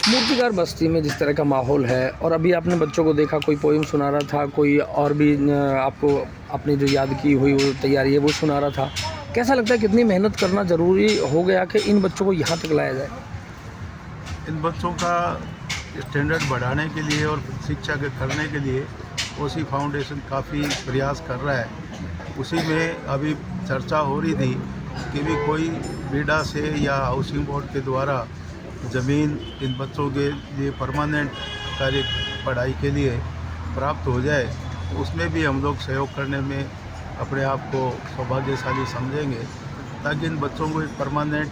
मूर्तिकार बस्ती में जिस तरह का माहौल है और अभी आपने बच्चों को देखा, कोई पोइम सुना रहा था, कोई और भी आपको अपनी जो याद की हुई वो तैयारी है वो सुना रहा था। कैसा लगता है कितनी मेहनत करना ज़रूरी हो गया कि इन बच्चों को यहाँ तक लाया जाए? इन बच्चों का स्टैंडर्ड बढ़ाने के लिए और शिक्षा के करने के लिए ओसी फाउंडेशन काफ़ी प्रयास कर रहा है। उसी में अभी चर्चा हो रही थी कि भी कोई बीडा से या हाउसिंग बोर्ड के द्वारा ज़मीन इन बच्चों के लिए परमानेंट कार्य पढ़ाई के लिए प्राप्त हो जाए, तो उसमें भी हम लोग सहयोग करने में अपने आप को सौभाग्यशाली समझेंगे, ताकि इन बच्चों को एक परमानेंट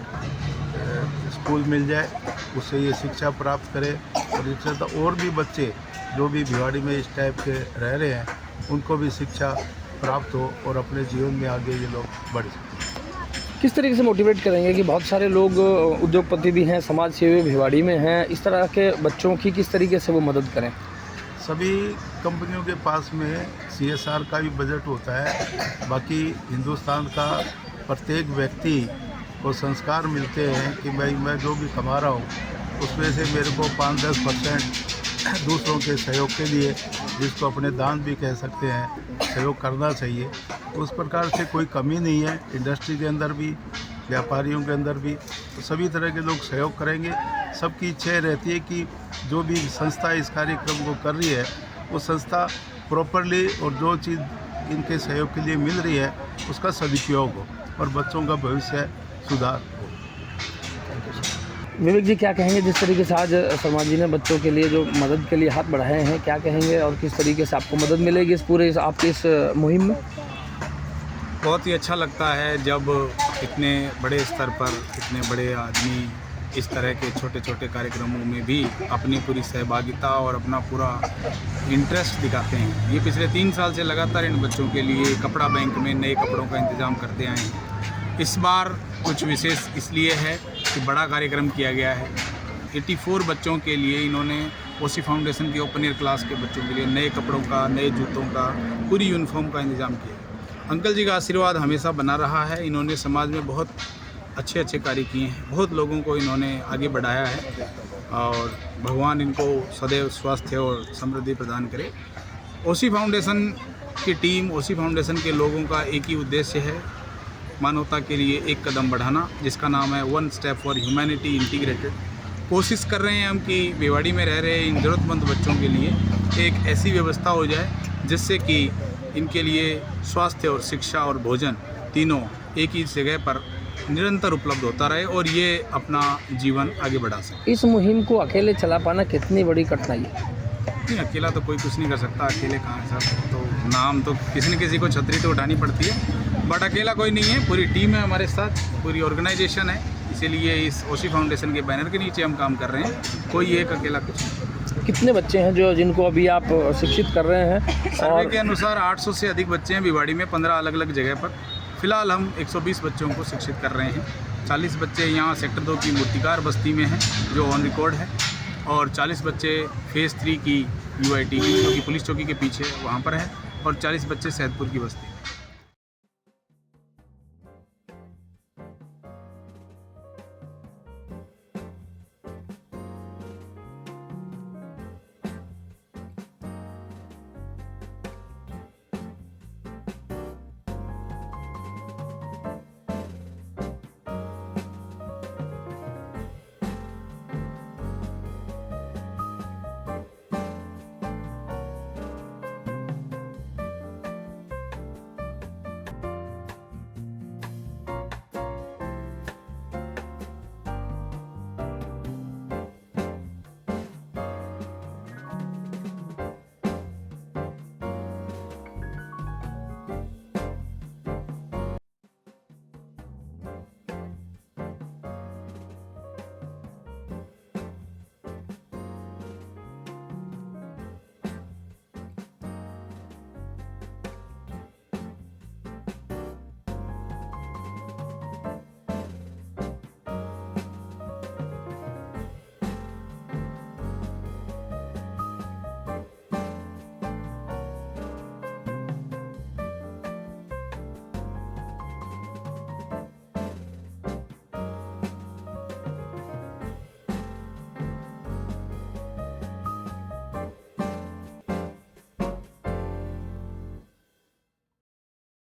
स्कूल मिल जाए, उससे ये शिक्षा प्राप्त करें और इससे तो और भी बच्चे जो भी भिवाड़ी में इस टाइप के रह रहे हैं उनको भी शिक्षा प्राप्त हो और अपने जीवन में आगे ये लोग बढ़ सकें। किस तरीके से मोटिवेट करेंगे कि बहुत सारे लोग उद्योगपति भी हैं, समाज सेवी भिवाड़ी में हैं, इस तरह के बच्चों की किस तरीके से वो मदद करें? सभी कंपनियों के पास में CSR का भी बजट होता है। बाकी हिंदुस्तान का प्रत्येक व्यक्ति को संस्कार मिलते हैं कि भाई मैं जो भी कमा रहा हूँ उसमें से मेरे को 5-10% दूसरों के सहयोग के लिए, जिसको अपने दान भी कह सकते हैं, सहयोग करना चाहिए। उस प्रकार से कोई कमी नहीं है। इंडस्ट्री के अंदर भी, व्यापारियों के अंदर भी, तो सभी तरह के लोग सहयोग करेंगे। सबकी इच्छा रहती है कि जो भी संस्था इस कार्यक्रम को कर रही है वो संस्था प्रॉपरली और जो चीज़ इनके सहयोग के लिए मिल रही है उसका सदुपयोग हो और बच्चों का भविष्य सुधार हो। विवेक जी, क्या कहेंगे जिस तरीके से आज शर्मा जी ने बच्चों के लिए जो मदद के लिए हाथ बढ़ाए हैं, क्या कहेंगे और किस तरीके से आपको मदद मिलेगी इस पूरे आपके इस मुहिम में? बहुत ही अच्छा लगता है जब इतने बड़े स्तर पर इतने बड़े आदमी इस तरह के छोटे छोटे कार्यक्रमों में भी अपनी पूरी सहभागिता और अपना पूरा इंटरेस्ट दिखाते हैं। ये पिछले 3 साल से लगातार इन बच्चों के लिए कपड़ा बैंक में नए कपड़ों का इंतज़ाम करते आए हैं। इस बार कुछ विशेष इसलिए है कि बड़ा कार्यक्रम किया गया है। 84 बच्चों के लिए इन्होंने ओसी फाउंडेशन के ओपन एयर क्लास के बच्चों के लिए नए कपड़ों का, नए जूतों का, पूरी यूनिफॉर्म का इंतज़ाम किया। अंकल जी का आशीर्वाद हमेशा बना रहा है। इन्होंने समाज में बहुत अच्छे अच्छे कार्य किए हैं, बहुत लोगों को इन्होंने आगे बढ़ाया है और भगवान इनको सदैव स्वास्थ्य और समृद्धि प्रदान करे। ओसी फाउंडेशन की टीम, ओसी फाउंडेशन के लोगों का एक ही उद्देश्य है, मानवता के लिए एक कदम बढ़ाना, जिसका नाम है one step for humanity integrated. कोशिश कर रहे हैं हम कि भिवाड़ी में रह रहे इन ज़रूरतमंद बच्चों के लिए एक ऐसी व्यवस्था हो जाए जिससे कि इनके लिए स्वास्थ्य और शिक्षा और भोजन तीनों एक ही जगह पर निरंतर उपलब्ध होता रहे और ये अपना जीवन आगे बढ़ा सके। इस मुहिम को अकेले चला पाना कितनी बड़ी कठिनाई है? नहीं, अकेला तो कोई कुछ नहीं कर सकता। अकेले कहाँ है सब, तो नाम तो किसी न किसी को छतरी तो उठानी पड़ती है, बट अकेला कोई नहीं है। पूरी टीम है हमारे साथ, पूरी ऑर्गेनाइजेशन है, इसीलिए इस ओसी फाउंडेशन के बैनर के नीचे हम काम कर रहे हैं। कोई एक अकेला कुछ नहीं। कितने बच्चे हैं जिनको अभी आप शिक्षित कर रहे हैं? सर्वे के अनुसार 800 से अधिक बच्चे हैं भिवाड़ी में 15 अलग अलग जगह पर। फिलहाल हम 120 बच्चों को शिक्षित कर रहे हैं। 40 बच्चे यहाँ सेक्टर 2 की मूर्तिकार बस्ती में हैं जो ऑन रिकॉर्ड है, और 40 बच्चे फेज़ 3 की UIT जो कि पुलिस चौकी के पीछे वहाँ पर है, और 40 बच्चे सैदपुर की बस्ती।